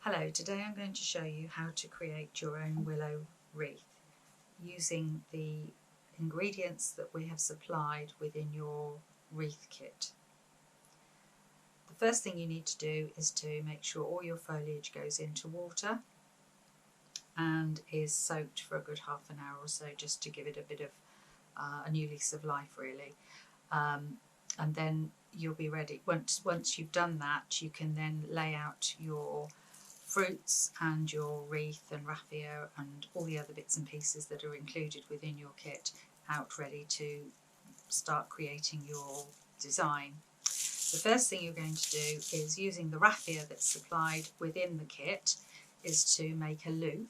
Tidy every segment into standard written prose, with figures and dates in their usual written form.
Hello, today I'm going to show you how to create your own willow wreath using the ingredients that we have supplied within your wreath kit. The first thing you need to do is to make sure all your foliage goes into water and is soaked for a good half an hour or so, just to give it a bit of a new lease of life really. And then you'll be ready. Once you've done that, you can then lay out your fruits and your wreath and raffia and all the other bits and pieces that are included within your kit out ready to start creating your design. The first thing you're going to do is, using the raffia that's supplied within the kit, is to make a loop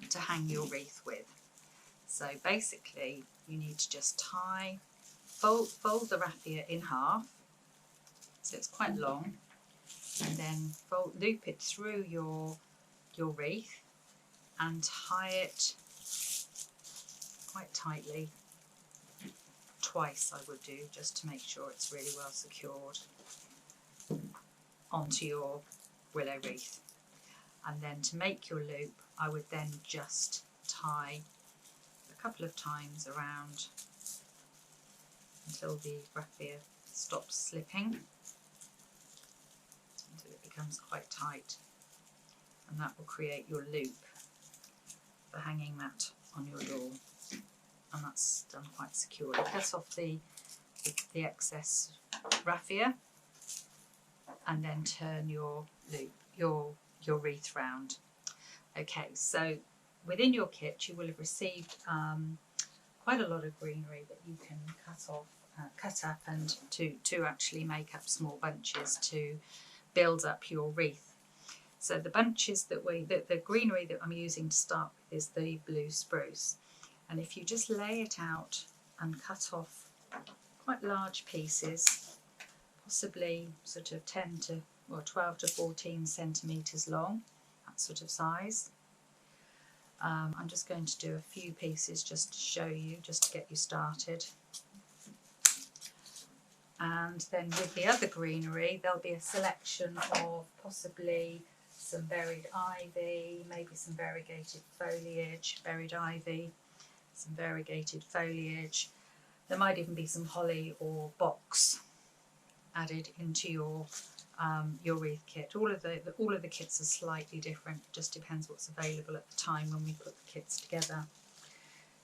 to hang your wreath with. So basically you need to just fold the raffia in half, so it's quite long, and then loop it through your wreath and tie it quite tightly. Twice I would do, just to make sure it's really well secured onto your willow wreath. And then to make your loop, I would then just tie a couple of times around until the raffia stops slipping, until it becomes quite tight, and that will create your loop for hanging that on your door. And that's done quite securely. Cut off the excess raffia and then turn your loop, your wreath round. Okay, so within your kit you will have received quite a lot of greenery that you can cut up and to actually make up small bunches to build up your wreath. So the bunches the greenery that I'm using to start with is the blue spruce. And if you just lay it out and cut off quite large pieces, possibly sort of 12 to 14 centimetres long, that sort of size. I'm just going to do a few pieces just to show you, just to get you started. And then with the other greenery, there'll be a selection of possibly some buried ivy, maybe some variegated foliage, buried ivy, some variegated foliage. There might even be some holly or box added into your wreath kit. All of the kits are slightly different. It just depends what's available at the time when we put the kits together.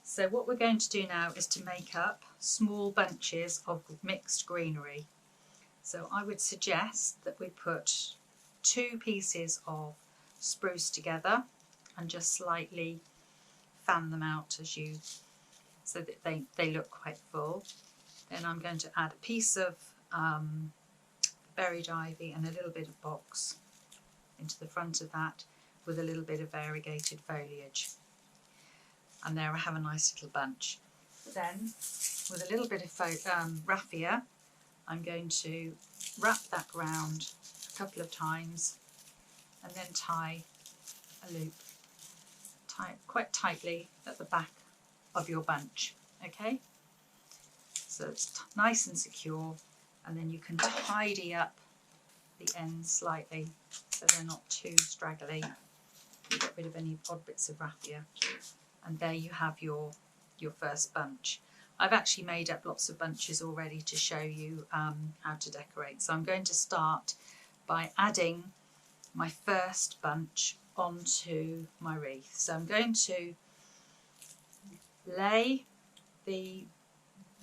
So what we're going to do now is to make up small bunches of mixed greenery. So I would suggest that we put 2 pieces of spruce together and just slightly fan them out so that they look quite full. Then I'm going to add a piece of buried ivy and a little bit of box into the front of that, with a little bit of variegated foliage. And there I have a nice little bunch. Then with a little bit of raffia, I'm going to wrap that round a couple of times and then tie a loop quite tightly at the back of your bunch. Okay, so it's nice and secure, and then you can tidy up the ends slightly so they're not too straggly. You get rid of any odd bits of raffia, and there you have your first bunch. I've actually made up lots of bunches already to show you how to decorate. So I'm going to start by adding my first bunch onto my wreath. So I'm going to lay the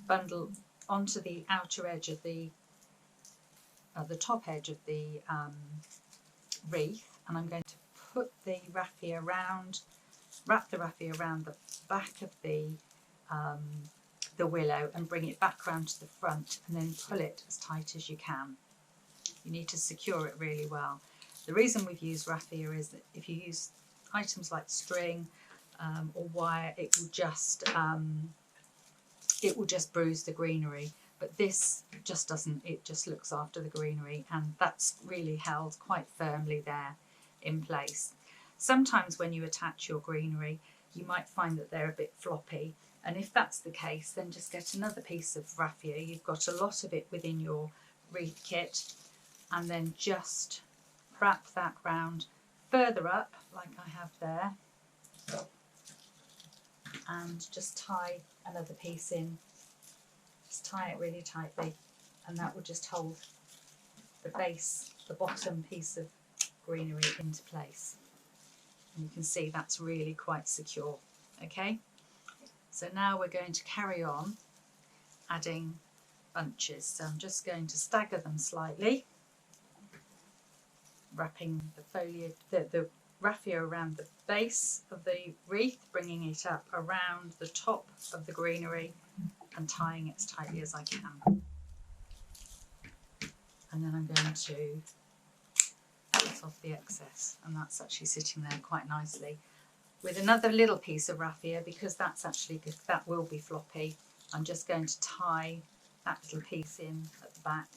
bundle onto the outer edge of the top edge of the wreath, and I'm going to put the raffia wrap the raffia around the back of the willow and bring it back round to the front, and then pull it as tight as you can. You need to secure it really well. The reason we've used raffia is that if you use items like string or wire, it will just bruise the greenery. But this just doesn't. It just looks after the greenery, and that's really held quite firmly there in place. Sometimes when you attach your greenery, you might find that they're a bit floppy, and if that's the case, then just get another piece of raffia. You've got a lot of it within your wreath kit, and then just wrap that round further up, like I have there, and just tie another piece in. Just tie it really tightly, and that will just hold the base, the bottom piece of greenery into place. And you can see that's really quite secure. Okay, so now we're going to carry on adding bunches. So I'm just going to stagger them slightly, wrapping the foliage, the raffia around the base of the wreath, bringing it up around the top of the greenery and tying it as tightly as I can. And then I'm going to cut off the excess, and that's actually sitting there quite nicely. With another little piece of raffia, because that's actually, that will be floppy, I'm just going to tie that little piece in at the back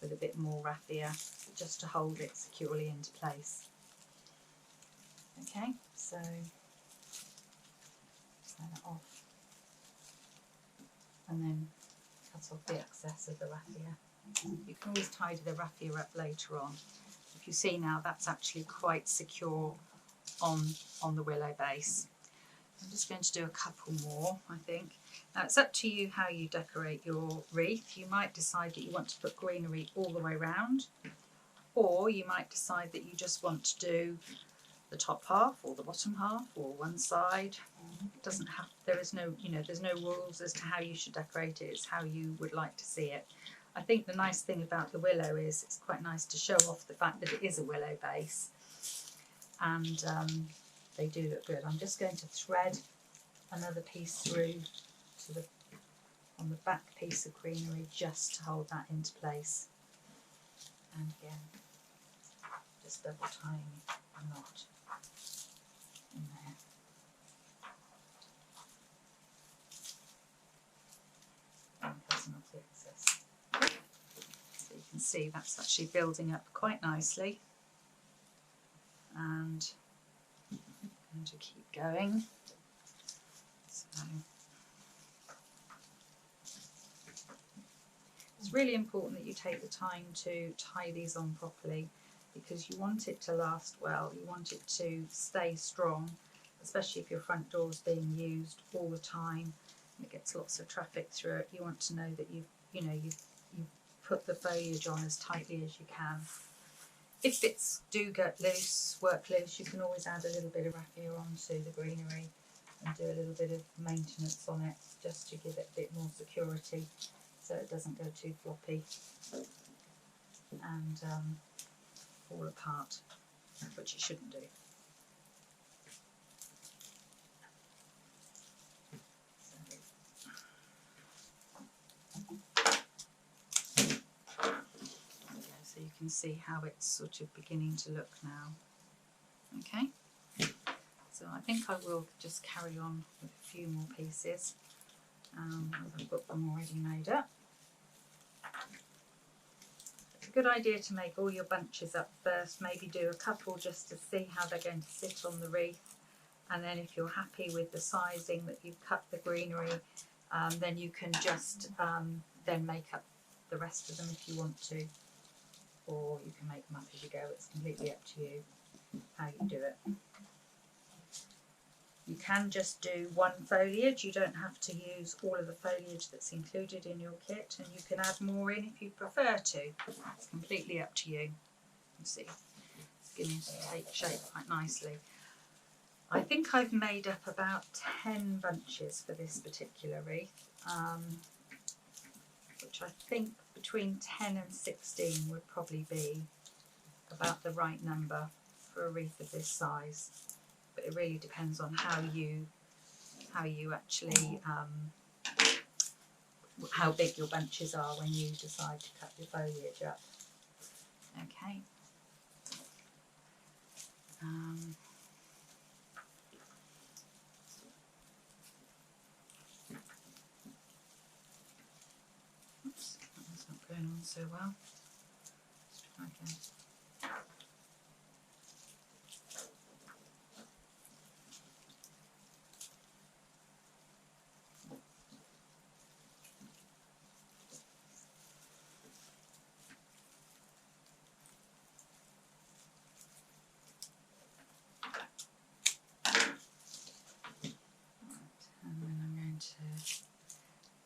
with a bit more raffia, just to hold it securely into place. Okay, so tie that off, and then cut off the excess of the raffia. You can always tidy the raffia up later on. If you see now, that's actually quite secure on the willow base. I'm just going to do a couple more, I think. Now it's up to you how you decorate your wreath. You might decide that you want to put greenery all the way around, or you might decide that you just want to do the top half or the bottom half or one side. It doesn't have, there is no, there's no rules as to how you should decorate it. It's how you would like to see it. I think the nice thing about the willow is it's quite nice to show off the fact that it is a willow base, and they do look good. I'm just going to thread another piece through to on the back piece of greenery, just to hold that into place. And again, just double tying a knot in there. And cutting off the excess. So you can see that's actually building up quite nicely. And I'm going to keep going. So it's really important that you take the time to tie these on properly, because you want it to last well, you want it to stay strong, especially if your front door is being used all the time and it gets lots of traffic through it. You want to know that you've put the foliage on as tightly as you can. If bits do get loose, work loose, you can always add a little bit of raffia onto the greenery and do a little bit of maintenance on it, just to give it a bit more security so it doesn't go too floppy and fall apart, which it shouldn't do. So you can see how it's sort of beginning to look now. Okay, so I think I will just carry on with a few more pieces. I've got them already made up. It's a good idea to make all your bunches up first, maybe do a couple just to see how they're going to sit on the wreath, and then if you're happy with the sizing that you've cut the greenery, then you can just then make up the rest of them if you want to, or you can make them up as you go. It's completely up to you how you do it. You can just do one foliage, you don't have to use all of the foliage that's included in your kit, and you can add more in if you prefer to. It's completely up to you. You see, it's beginning to take shape quite nicely. I think I've made up about 10 bunches for this particular wreath, which I think between 10 and 16 would probably be about the right number for a wreath of this size. But it really depends on how you actually how big your bunches are when you decide to cut your foliage up. Okay. Oops, that one's not going on so well. Let's try again.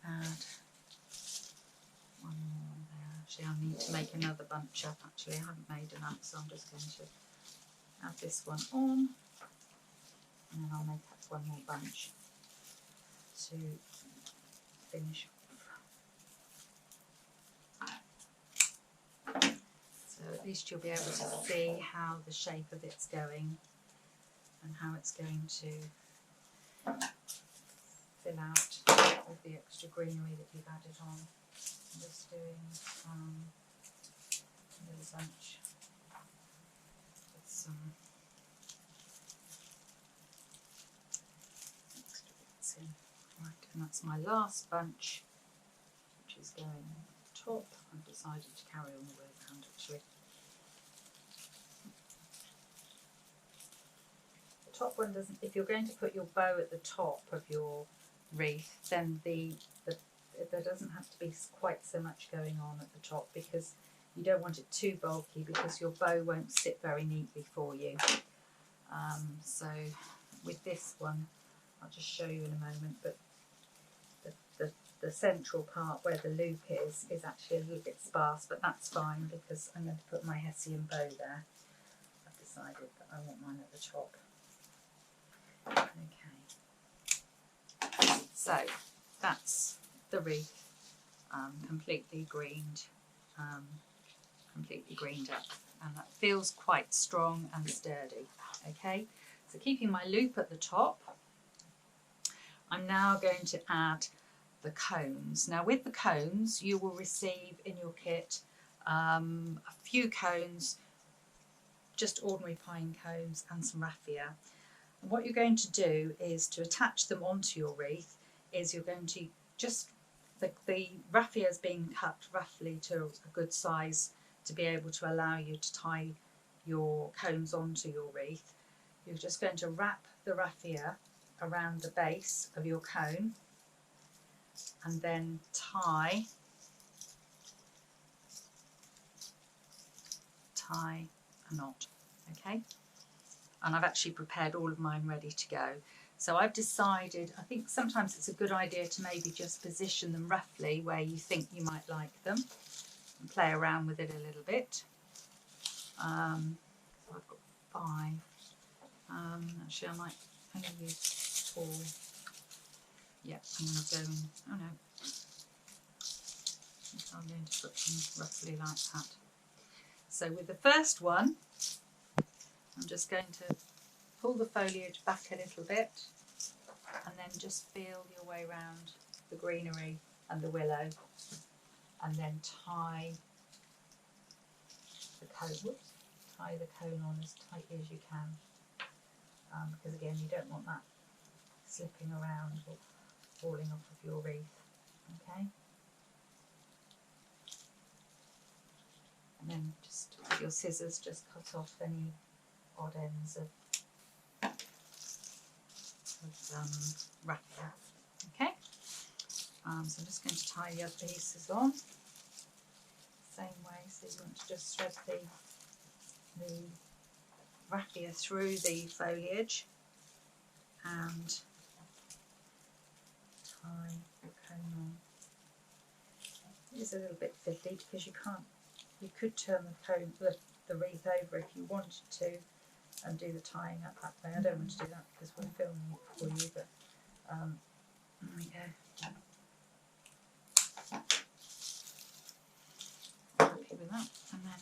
add one more there. Actually, I need to make another bunch up. Actually, I haven't made enough, so I'm just going to add this one on, and then I'll make up one more bunch to finish off. So at least you'll be able to see how the shape of it's going and how it's going to fill out with the extra greenery that you've added on. I'm just doing a little bunch with some extra bits in. Right, and that's my last bunch, which is going on the top. I've decided to carry on the way around actually. The top one doesn't, if you're going to put your bow at the top of your wreath, then there doesn't have to be quite so much going on at the top, because you don't want it too bulky, because your bow won't sit very neatly for you. So with this one, I'll just show you in a moment, but the central part where the loop is actually a little bit sparse, but that's fine because I'm going to put my Hessian bow there. I've decided that I want mine at the top. Okay, so that's the wreath, completely greened up, and that feels quite strong and sturdy. Okay, so keeping my loop at the top, I'm now going to add the cones. Now with the cones, you will receive in your kit a few cones, just ordinary pine cones and some raffia. And what you're going to do is to attach them onto your wreath is you're going to just, the raffia is being cut roughly to a good size to be able to allow you to tie your cones onto your wreath. You're just going to wrap the raffia around the base of your cone and then tie a knot. Okay, and I've actually prepared all of mine ready to go. So I've decided, I think sometimes it's a good idea to maybe just position them roughly where you think you might like them and play around with it a little bit. So I've got 5. Actually I might only use 4. Yeah, I'm going to go in, oh no, I think I'm going to put them roughly like that. So with the first one, I'm just going to pull the foliage back a little bit and then just feel your way around the greenery and the willow, and then tie the cone on as tightly as you can, because again you don't want that slipping around or falling off of your wreath. Okay, and then just with your scissors just cut off any odd ends of raffia. Okay, so I'm just going to tie the other pieces on same way. So you want to just thread the raffia through the foliage and tie the cone on. It is a little bit fiddly because you could turn the cone, the wreath over if you wanted to and do the tying up that way. I don't want to do that because we're filming it for you, but there we go. Happy with that, and then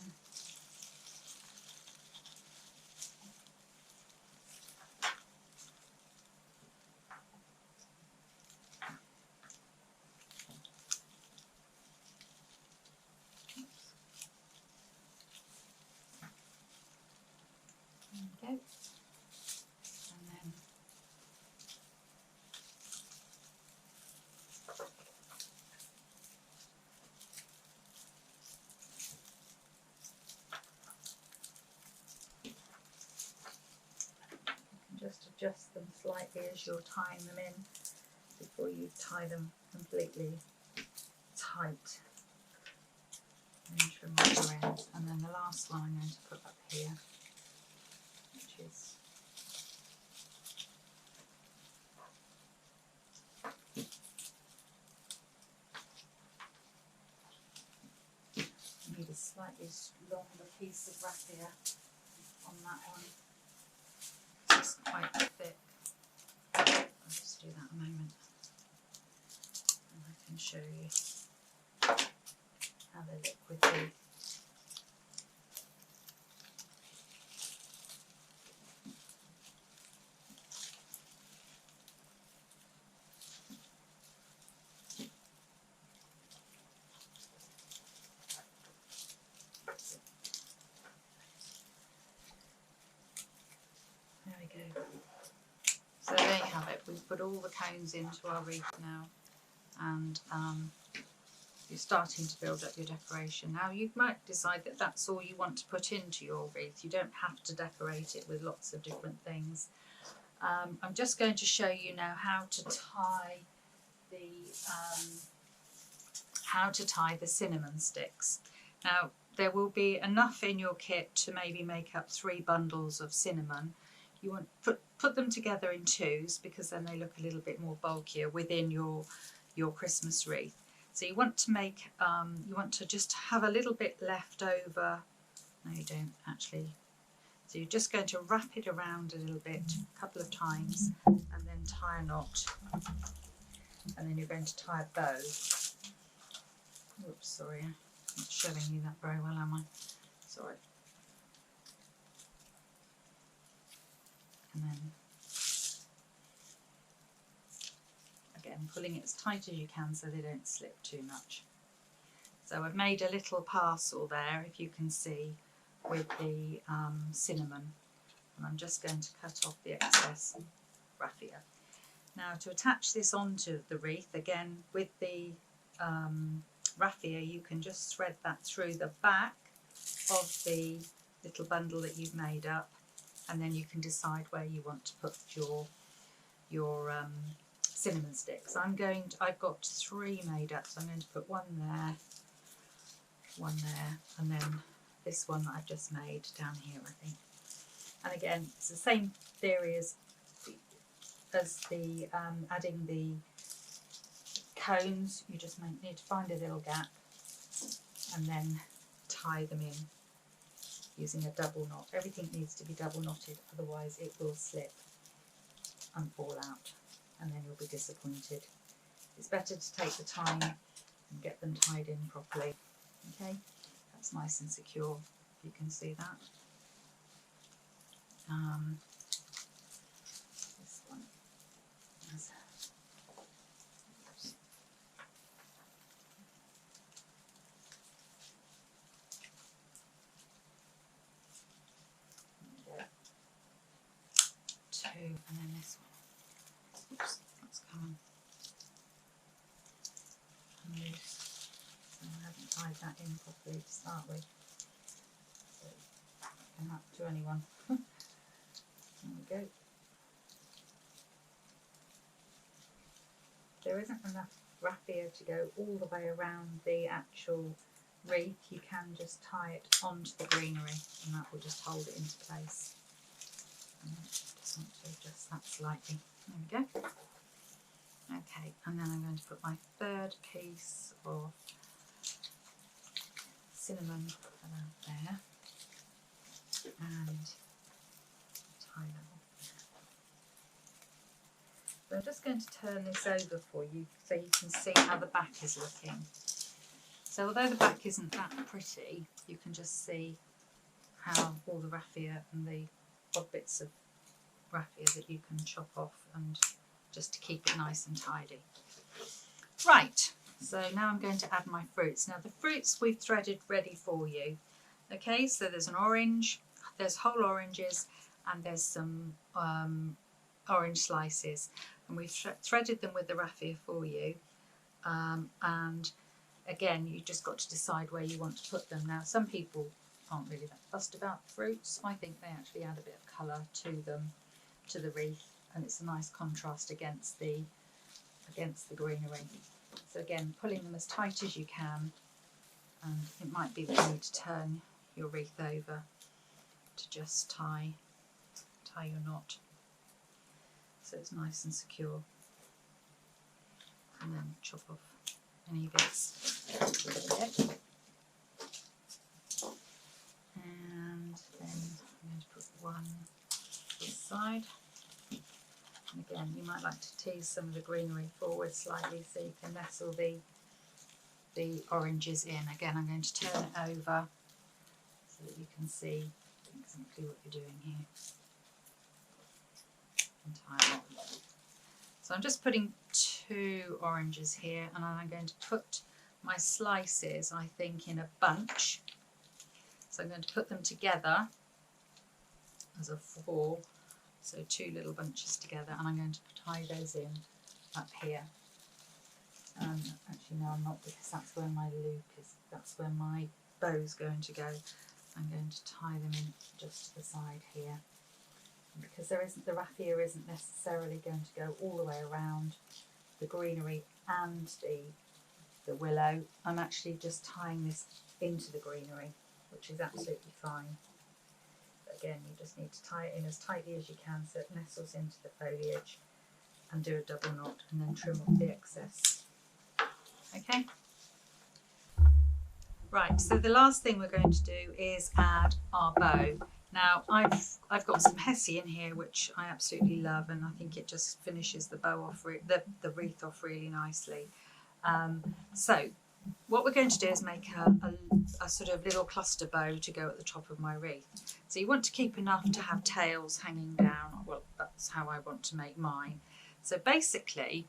there we go. And then just adjust them slightly as you're tying them in before you tie them completely tight. And trim off your ends. And then the last one I'm going to put up here, which is slightly longer piece of raffia on that one. It's quite thick. I'll just do that a moment and I can show you how they look with the There we go. So there you have it. We've put all the cones into our wreath now, and you're starting to build up your decoration. Now you might decide that that's all you want to put into your wreath. You don't have to decorate it with lots of different things. I'm just going to show you now how to tie the cinnamon sticks. Now there will be enough in your kit to maybe make up 3 bundles of cinnamon. You want to put them together in 2s because then they look a little bit more bulkier within your Christmas wreath. So you want to make you want to just have a little bit left over. No, you don't actually. So you're just going to wrap it around a little bit, a couple of times, and then tie a knot, and then you're going to tie a bow. Oops, sorry, I'm not showing you that very well, am I? Sorry. And then again, pulling it as tight as you can so they don't slip too much. So I've made a little parcel there, if you can see, with the cinnamon, and I'm just going to cut off the excess raffia. Now to attach this onto the wreath, again with the raffia, you can just thread that through the back of the little bundle that you've made up, and then you can decide where you want to put your cinnamon sticks. I've got 3 made up, so I'm going to put one there, and then this one that I've just made down here, I think. And again, it's the same theory as the adding the cones. You just need to find a little gap and then tie them in using a double knot. Everything needs to be double knotted, otherwise it will slip and fall out, and then you'll be disappointed. It's better to take the time and get them tied in properly. Okay, that's nice and secure, if you can see that. This one has and then this one. Oops, that's coming loose. So I haven't tied that in properly to start with. So it can happen to anyone. There we go. There isn't enough raffia to go all the way around the actual wreath. You can just tie it onto the greenery and that will just hold it into place. And I just want to adjust that slightly. There we go. Okay, and then I'm going to put my 3rd piece of cinnamon around there and tie that off. So I'm just going to turn this over for you so you can see how the back is looking. So although the back isn't that pretty, you can just see how all the raffia and the odd bits of raffia that you can chop off, and just to keep it nice and tidy. Right, so now I'm going to add my fruits. Now the fruits we've threaded ready for you. Okay, so there's an orange, there's whole oranges, and there's some orange slices, and we've threaded them with the raffia for you. And again, you just got to decide where you want to put them. Now some people aren't really that fussed about fruits. I think they actually add a bit of colour to them, to the wreath, and it's a nice contrast against the greenery. So again, pulling them as tight as you can, and it might be that you need to turn your wreath over to just tie your knot so it's nice and secure, and then chop off any bits. Okay. side. And again, you might like to tease some of the greenery forward slightly so you can nestle the oranges in. Again, I'm going to turn it over so that you can see exactly what you're doing here. Entire lot. So I'm just putting 2 oranges here, and I'm going to put my slices, I think, in a bunch. So I'm going to put them together as a 4, so 2 little bunches together, and I'm going to tie those in up here. Actually no, I'm not, because that's where my loop is, that's where my bow's going to go. I'm going to tie them in just to the side here. And because the raffia isn't necessarily going to go all the way around the greenery and the willow, I'm actually just tying this into the greenery, which is absolutely fine. But again, you just need to tie it in as tightly as you can so it nestles into the foliage, and do a double knot and then trim off the excess. Okay. Right, so the last thing we're going to do is add our bow. Now I've got some hessian here, which I absolutely love, and I think it just finishes the bow off, the wreath off really nicely. So what we're going to do is make a sort of little cluster bow to go at the top of my wreath. So you want to keep enough to have tails hanging down. Well, that's how I want to make mine. So basically,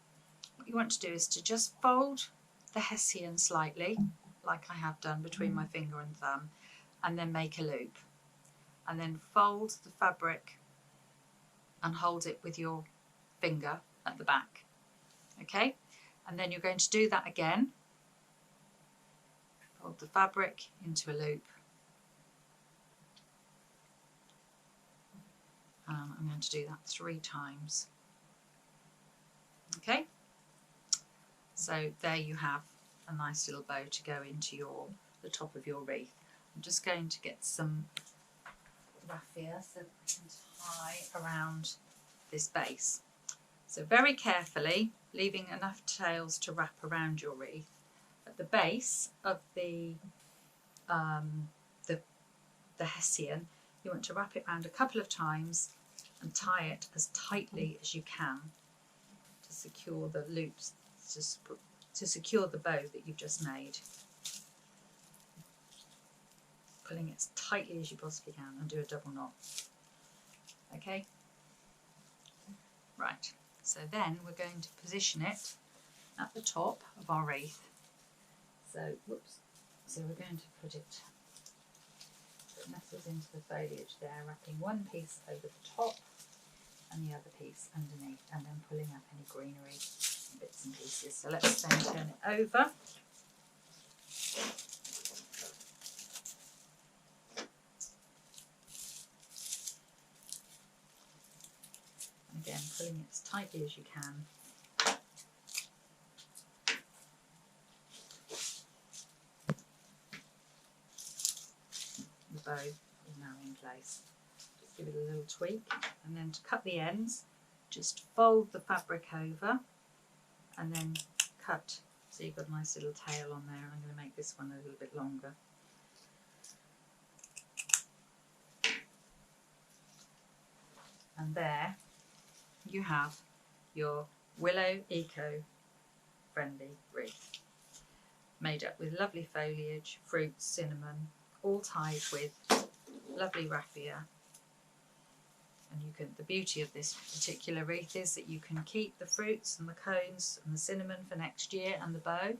what you want to do is to just fold the hessian slightly, like I have done between my finger and thumb, and then make a loop. And then fold the fabric and hold it with your finger at the back. Okay? And then you're going to do that again. Fold the fabric into a loop. I'm going to do that 3 times. Okay? So there you have a nice little bow to go into the top of your wreath. I'm just going to get some raffia so that I can tie around this base. So very carefully, leaving enough tails to wrap around your wreath. At the base of the hessian, you want to wrap it around a couple of times and tie it as tightly as you can to secure the loops, to secure the bow that you've just made. Pulling it as tightly as you possibly can, and do a double knot. Okay? Right, so then we're going to position it at the top of our wreath. So, whoops, so we're going to put it so it nestles into the foliage there, wrapping one piece over the top and the other piece underneath, and then pulling up any greenery bits and pieces. So let's then turn it over. Again, pulling it as tightly as you can. The bow is now in place. Just give it a little tweak, and then to cut the ends, just fold the fabric over and then cut. So you've got a nice little tail on there. I'm going to make this one a little bit longer. And there you have your willow eco-friendly wreath, made up with lovely foliage, fruits, cinnamon, all tied with lovely raffia. And you can, the beauty of this particular wreath is that you can keep the fruits and the cones and the cinnamon for next year, and the bow.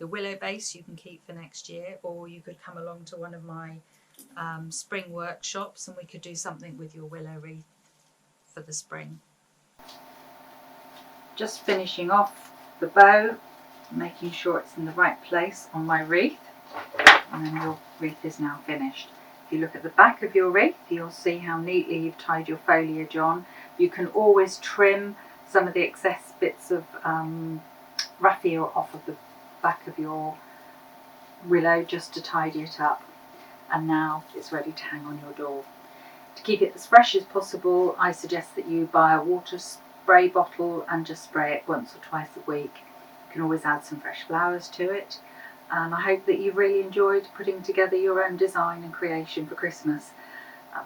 The willow base you can keep for next year, or you could come along to one of my spring workshops and we could do something with your willow wreath for the spring. Just finishing off the bow, making sure it's in the right place on my wreath, and then your wreath is now finished. If you look at the back of your wreath, you'll see how neatly you've tied your foliage on. You can always trim some of the excess bits of raffia off of the back of your willow just to tidy it up. And now it's ready to hang on your door. To keep it as fresh as possible, I suggest that you buy a water spray bottle and just spray it once or twice a week. You can always add some fresh flowers to it. And I hope that you've really enjoyed putting together your own design and creation for Christmas.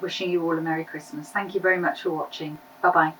wishing you all a Merry Christmas. Thank you very much for watching. Bye bye.